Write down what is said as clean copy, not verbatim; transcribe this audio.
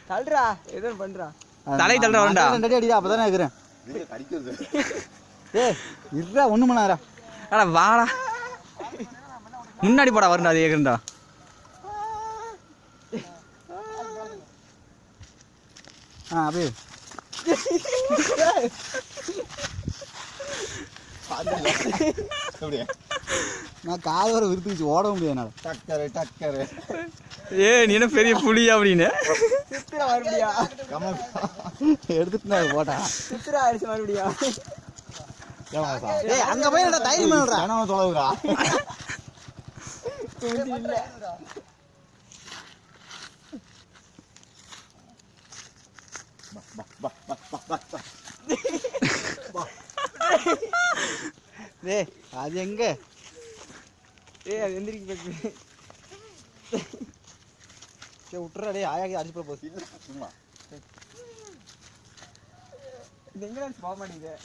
தள்ளுறா ஏதோ பண்றா தலை தள்ளுற வேண்டா ரெண்டடி அடிடா அப்பதானே இருக்கிறேன் ஏய் இருடா ஒண்ணு பண்ணாதடா அட வாடா முன்னாடி போடா வரண்டா அது ஏகண்டா அப்படியே நான் காது வர விருத்துச்சு ஓட முடியாது என்னால டக்கரு டக்கரு ஏ நீ என்ன பெரிய புலியா அப்படின்னு சுத்துறா மறுபடியா எடுத்துட்டு போட்டா சுத்துறா அடிச்சு மறுபடியா ஏய் அங்க போய் என்னடா தைரியம் பண்ணுடா கனவ தொலைவுடா துணி இல்ல டேய் அது எங்க ஏய் அது எந்திரிக்கு போச்சு சே விட்டுறா டேய் ஆயாக்கு அடிச்சு போற போகுது சும்மா இது எங்க போக மாட்டேங்குது